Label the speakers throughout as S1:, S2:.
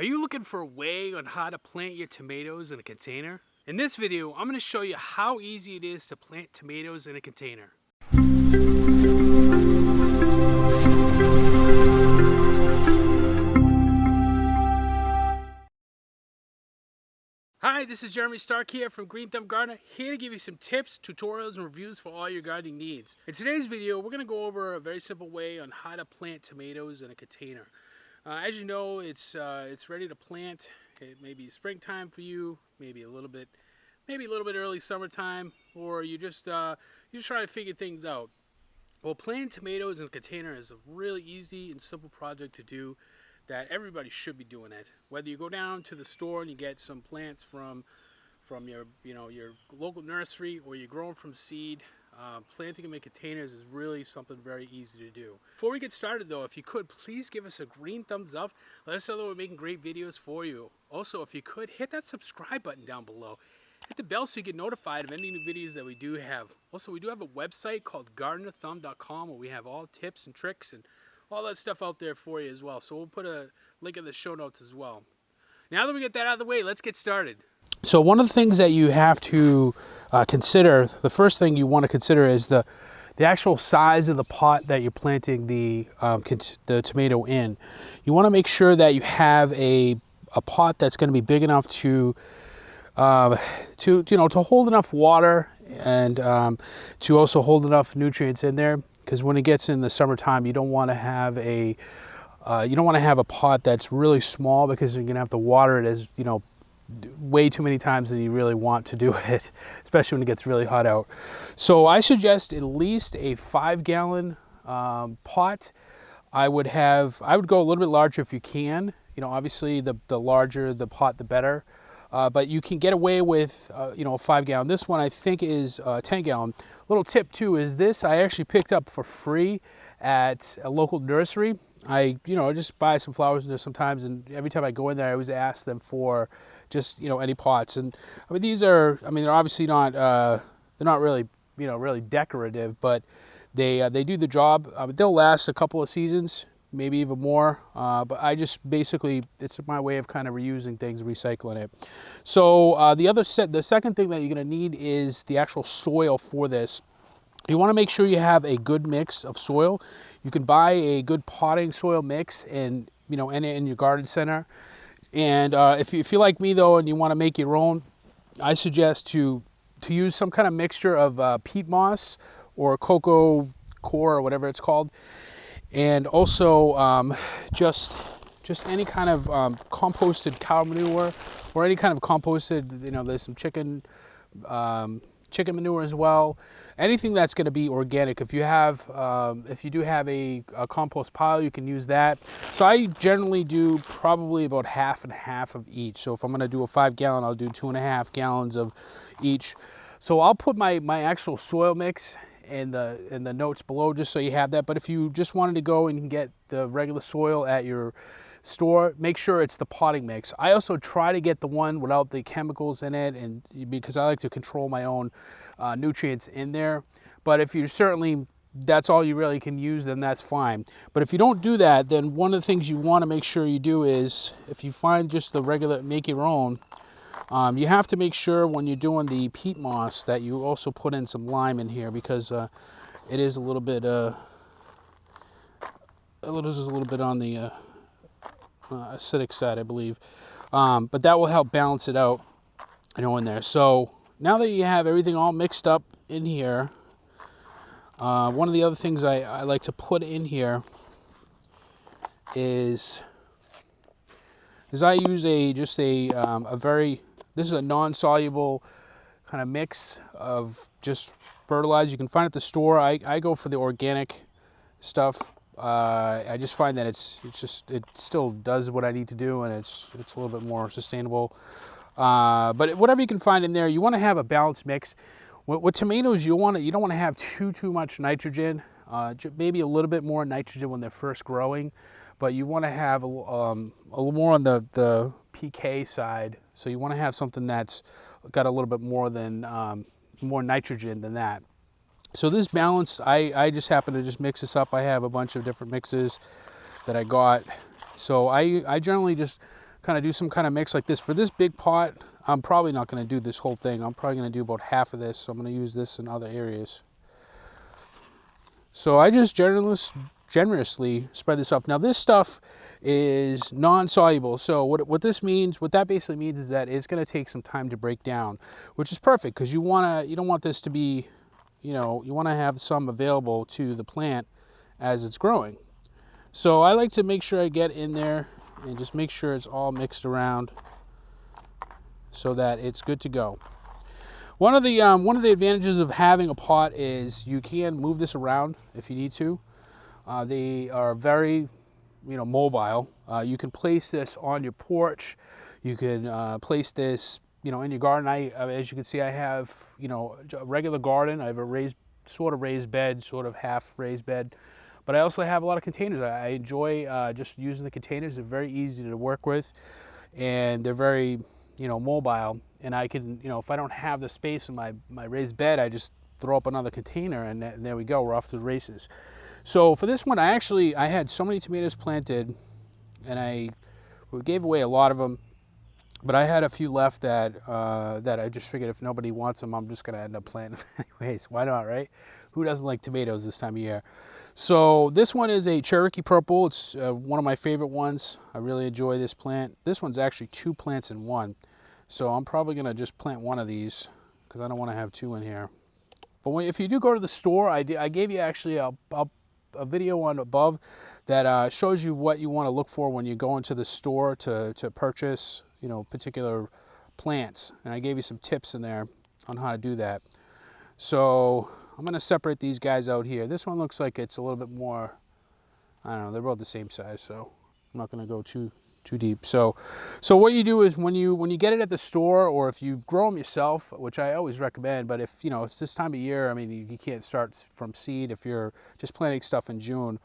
S1: Are you looking for a way on how to plant your tomatoes in a container? In this video, I'm going to show you how easy it is to plant tomatoes in a container. Hi, this is Starke here from Green Thumb Gardener, here to give you some tips, tutorials, and reviews for all your gardening needs. In today's video, we're going to go over a very simple way on how to plant tomatoes in a container. As you know, it's ready to plant. It may be springtime for you, maybe a little bit early summertime, or you just trying to figure things out. Well, planting tomatoes in a container is a really easy and simple project to do that everybody should be doing it. Whether you go down to the store and you get some plants from your your local nursery, or you grow them from seed, planting them in containers is really something very easy to do. Before we get started though, if you could please give us a green thumbs up. Let us know that we're making great videos for you. Also, if you could, hit that subscribe button down below. Hit the bell so you get notified of any new videos that we do have. Also, we do have a website called gardenerthumb.com where we have all tips and tricks and all that stuff out there for you as well. So we'll put a link in the show notes as well. Now that we get that out of the way, let's get started. So one of the things that you have to consider, the first thing you want to consider is the actual size of the pot that you're planting the tomato in. You want to make sure that you have a pot that's going to be big enough to hold enough water and to also hold enough nutrients in there. Because when it gets in the summertime, you don't want to have a pot that's really small, because you're gonna have to water it as way too many times than you really want to do it, especially when it gets really hot out. So I suggest at least a 5-gallon pot. I would go a little bit larger if you can. Obviously the larger the pot, the better. But you can get away with, a 5-gallon. This one I think is 10-gallon. Little tip too is this, I actually picked up for free at a local nursery. I just buy some flowers there sometimes, and every time I go in there, I always ask them for just, any pots. And I mean, they're obviously not, they're not really, really decorative, but they do the job. They'll last a couple of seasons, maybe even more, but I just basically, it's my way of kind of reusing things, recycling it. So the second thing that you're going to need is the actual soil for this. You want to make sure you have a good mix of soil. You can buy a good potting soil mix in your garden center. And if you're like me though, and you want to make your own, I suggest to use some kind of mixture of peat moss or cocoa coir or whatever it's called. And also just any kind of composted cow manure, or any kind of composted, there's some chicken manure as well. Anything that's going to be organic. If you do have a compost pile, you can use that. So I generally do probably about half and half of each. So if I'm going to do a 5-gallon, I'll do 2.5 gallons of each. So I'll put my actual soil mix in the notes below, just so you have that. But if you just wanted to go and get the regular soil at your store, make sure it's the potting mix. I also try to get the one without the chemicals in it, and because I like to control my own nutrients in there. But if that's all you really can use, then that's fine. But if you don't do that, then one of the things you want to make sure you do is, if you find just the regular make your own, you have to make sure when you're doing the peat moss that you also put in some lime in here, because it is a little bit on the acidic side, I believe. But that will help balance it out, in there. So now that you have everything all mixed up in here, one of the other things I like to put in here is I use this is a non-soluble kind of mix of just fertilizer. You can find at the store. I go for the organic stuff. I just find that it still does what I need to do, and it's a little bit more sustainable. But whatever you can find in there, you want to have a balanced mix. With tomatoes, you don't want to have too much nitrogen. Maybe a little bit more nitrogen when they're first growing, but you want to have a little more on the PK side. So you want to have something that's got a little bit more nitrogen than that. So this balance, I just happen to just mix this up. I have a bunch of different mixes that I got. So I generally just kind of do some kind of mix like this. For this big pot, I'm probably not going to do this whole thing. I'm probably going to do about half of this, so I'm going to use this in other areas. So I just generously spread this off. Now this stuff is non-soluble, so what that basically means is that it's going to take some time to break down, which is perfect because you don't want this to be, you want to have some available to the plant as it's growing. So I like to make sure I get in there and just make sure it's all mixed around so that it's good to go. One of the advantages of having a pot is you can move this around if you need to. They are very, mobile. You can place this on your porch. You can place this, in your garden. As you can see, I have, a regular garden. I have a sort of raised bed, sort of half raised bed. But I also have a lot of containers. I enjoy just using the containers. They're very easy to work with, and they're very, mobile. And I can, if I don't have the space in my raised bed, I just throw up another container, and there we go. We're off to the races. So for this one, I had so many tomatoes planted, and we gave away a lot of them. But I had a few left that I just figured if nobody wants them, I'm just going to end up planting them anyways. Why not, right? Who doesn't like tomatoes this time of year? So this one is a Cherokee Purple. It's one of my favorite ones. I really enjoy this plant. This one's actually 2 plants in one. So I'm probably going to just plant one of these because I don't want to have 2 in here. But if you do go to the store, I gave you actually a video on above that shows you what you want to look for when you go into the store to purchase, particular plants. And I gave you some tips in there on how to do that. So I'm going to separate these guys out here. This one looks like it's a little bit more, I don't know, they're both the same size, so I'm not going to go too deep. So what you do is when you get it at the store, or if you grow them yourself, which I always recommend, but if it's this time of year, I mean, you can't start from seed if you're just planting stuff in June.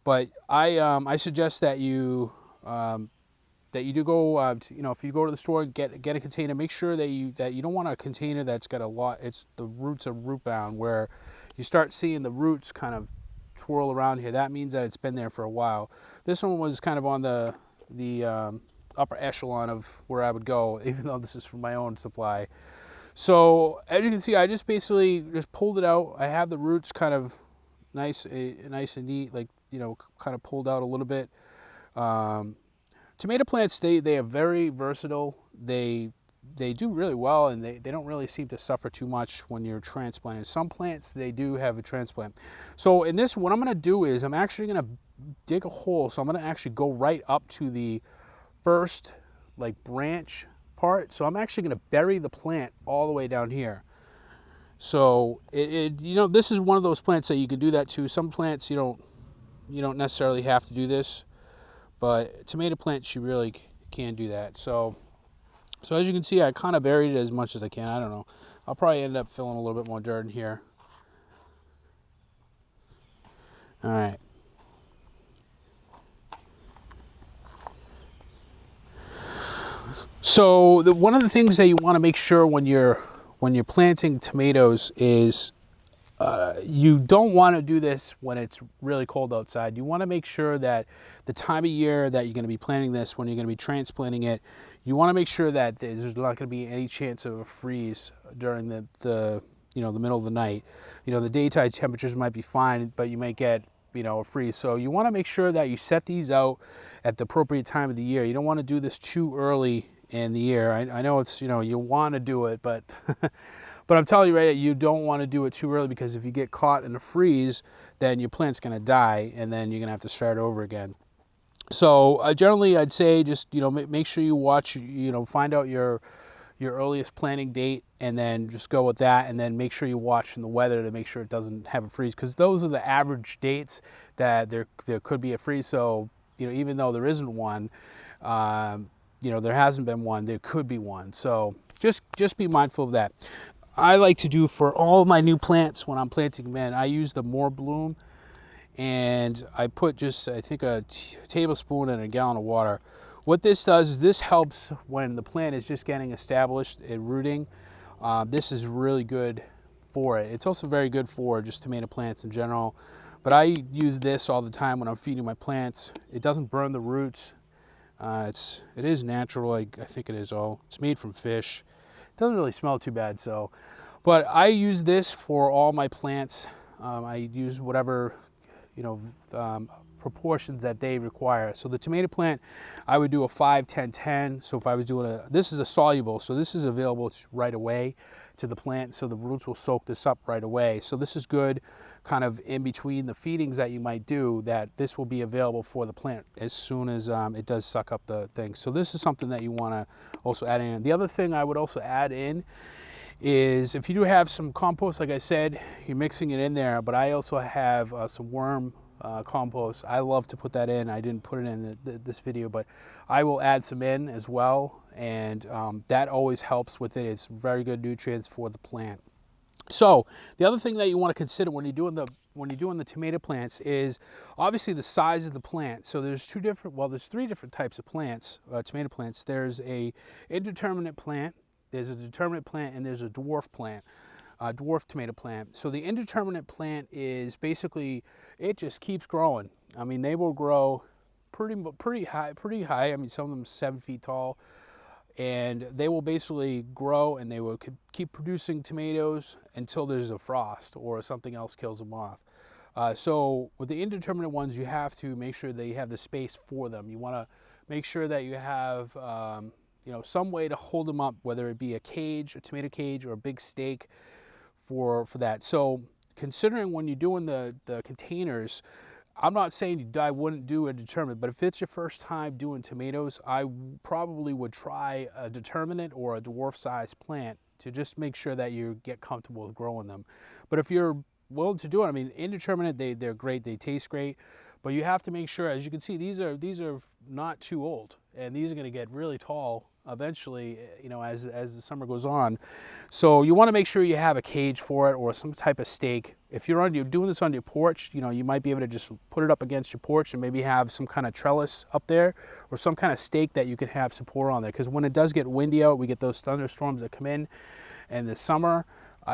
S1: But I suggest that you do go, if you go to the store and get a container, make sure that you don't want a container that's got a lot. The roots are root bound, where you start seeing the roots kind of twirl around here. That means that it's been there for a while. This one was kind of on the upper echelon of where I would go, even though this is from my own supply. So as you can see, I just basically just pulled it out. I have the roots kind of nice and neat, like kind of pulled out a little bit. Tomato plants, they are very versatile. They do really well, and they don't really seem to suffer too much when you're transplanting. Some plants, they do have a transplant. So in this, what I'm going to do is I'm actually going to dig a hole. So I'm going to actually go right up to the first branch part. So I'm actually going to bury the plant all the way down here. So this is one of those plants that you can do that to. Some plants you don't necessarily have to do this. But tomato plants, you really can do that. So as you can see, I kind of buried it as much as I can. I don't know. I'll probably end up filling a little bit more dirt in here. All right. So one of the things that you want to make sure when you're planting tomatoes is you don't want to do this when it's really cold outside. You want to make sure that the time of year that you're going to be planting this, when you're going to be transplanting it, you want to make sure that there's not going to be any chance of a freeze during the middle of the night. The daytime temperatures might be fine, but you might get a freeze. So you want to make sure that you set these out at the appropriate time of the year. You don't want to do this too early in the year. I know it's you want to do it, but but I'm telling you right, you don't want to do it too early, because if you get caught in a freeze, then your plant's going to die, and then you're going to have to start over again. So generally, I'd say just make sure you watch, find out your earliest planting date, and then just go with that, and then make sure you watch the weather to make sure it doesn't have a freeze, because those are the average dates that there could be a freeze. So even though there isn't one, there hasn't been one, there could be one. So just be mindful of that. I like to do for all my new plants when I'm planting them in, I use the More Bloom, and I put just, I think, a tablespoon in a gallon of water. What this does is this helps when the plant is just getting established and rooting. This is really good for it. It's also very good for just tomato plants in general. But I use this all the time when I'm feeding my plants. It doesn't burn the roots. It is natural. I think it is all. It's made from fish. It doesn't really smell too bad. So, but I use this for all my plants. I use whatever, you know, proportions that they require. So the tomato plant, I would do a 5, 10, 10. So if I was doing this is a soluble, so this is available right away to the plant, so the roots will soak this up right away. So this is good kind of in between the feedings that you might do, that this will be available for the plant as soon as it does suck up the thing. So this is something that you want to also add in. The other thing I would also add in is if you do have some compost, like I said, you're mixing it in there, but I also have some worm compost. I love to put that in. I didn't put it in this video, but I will add some in as well, and that always helps with it. It's very good nutrients for the plant. So the other thing that you want to consider when you're doing the tomato plants is obviously the size of the plant. So there's three different types of plants, tomato plants. There's a indeterminate plant, there's a determinate plant, and there's a dwarf plant. Dwarf tomato plant. So the indeterminate plant is basically, it just keeps growing. I mean, they will grow pretty high. I mean, some of them 7 feet tall, and they will basically grow and they will keep producing tomatoes until there's a frost or something else kills them off. So with the indeterminate ones, you have to make sure that you have the space for them. You want to make sure that you have you know, some way to hold them up, whether it be a cage, a tomato cage, or a big stake for that. So considering when you're doing the containers, I'm not saying I wouldn't do a determinate, but if it's your first time doing tomatoes, I probably would try a determinate or a dwarf size plant to just make sure that you get comfortable with growing them. But if you're willing to do it, I mean, indeterminate, they're great, they taste great, but you have to make sure, as you can see, these are not too old, and these are going to get really tall eventually, you know, as the summer goes on. So you want to make sure you have a cage for it or some type of stake. If you're doing this on your porch, you know, you might be able to just put it up against your porch and maybe have some kind of trellis up there or some kind of stake that you can have support on there. Because when it does get windy out, we get those thunderstorms that come in the summer,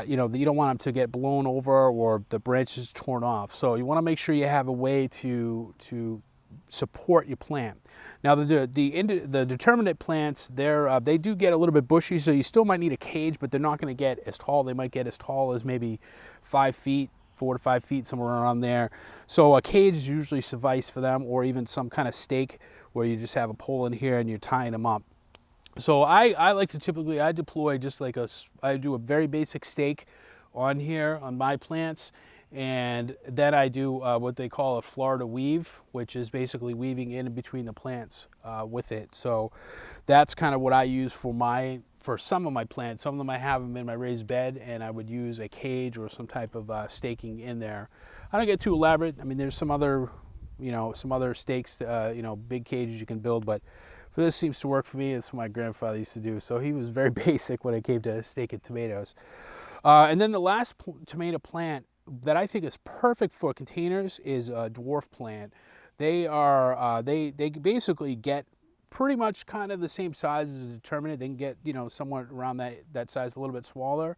S1: you know, you don't want them to get blown over or the branches torn off. So you want to make sure you have a way to support your plant. Now the determinate plants, they do get a little bit bushy, so you still might need a cage, but they're not going to get as tall. They might get as tall as maybe 5 feet, 4 to 5 feet, somewhere around there. So a cage is usually suffice for them, or even some kind of stake where you just have a pole in here and you're tying them up. So I like to typically, I deploy just like I do a very basic stake on here on my plants, and then I do what they call a Florida weave, which is basically weaving in between the plants with it. So that's kind of what I use for some of my plants. Some of them I have them in my raised bed, and I would use a cage or some type of staking in there. I don't get too elaborate. I mean, there's some other, you know, stakes, you know, big cages you can build, but for this seems to work for me. It's what my grandfather used to do. So he was very basic when it came to staking tomatoes. And then the last tomato plant that I think is perfect for containers is a dwarf plant. They are they basically get pretty much kind of the same size as a determinate. They can get, you know, somewhat around that size, a little bit smaller,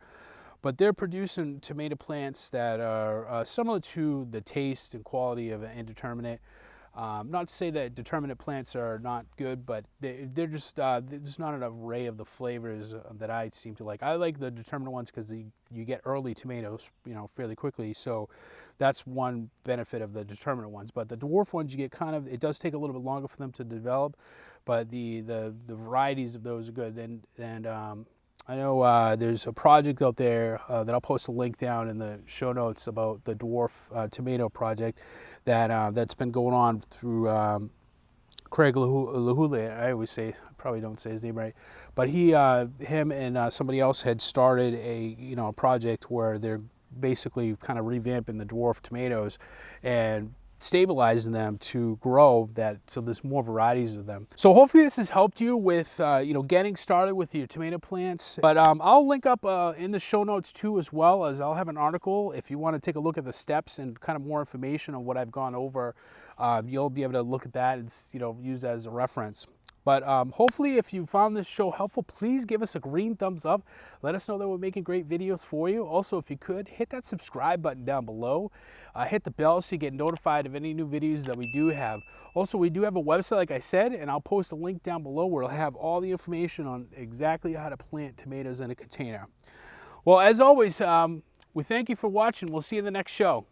S1: but they're producing tomato plants that are similar to the taste and quality of an indeterminate. Not to say that determinate plants are not good, but they're just there's not an array of the flavors that I seem to like. I like the determinate ones because you get early tomatoes, you know, fairly quickly. So that's one benefit of the determinate ones. But the dwarf ones, you get kind of, it does take a little bit longer for them to develop, but the varieties of those are good. And I know there's a project out there that I'll post a link down in the show notes about the dwarf tomato project that's been going on through Craig Lavalier. I always say, I probably don't say his name right, but him and somebody else had started a project where they're basically kind of revamping the dwarf tomatoes and stabilizing them to grow that, so there's more varieties of them. So hopefully this has helped you with getting started with your tomato plants. But I'll link up in the show notes too, as well as I'll have an article if you want to take a look at the steps and kind of more information on what I've gone over. You'll be able to look at that and use that as a reference. But hopefully if you found this show helpful, please give us a green thumbs up. Let us know that we're making great videos for you. Also, if you could, hit that subscribe button down below. Hit the bell so you get notified of any new videos that we do have. Also, we do have a website, like I said, and I'll post a link down below where it'll have all the information on exactly how to plant tomatoes in a container. Well, as always, we thank you for watching. We'll see you in the next show.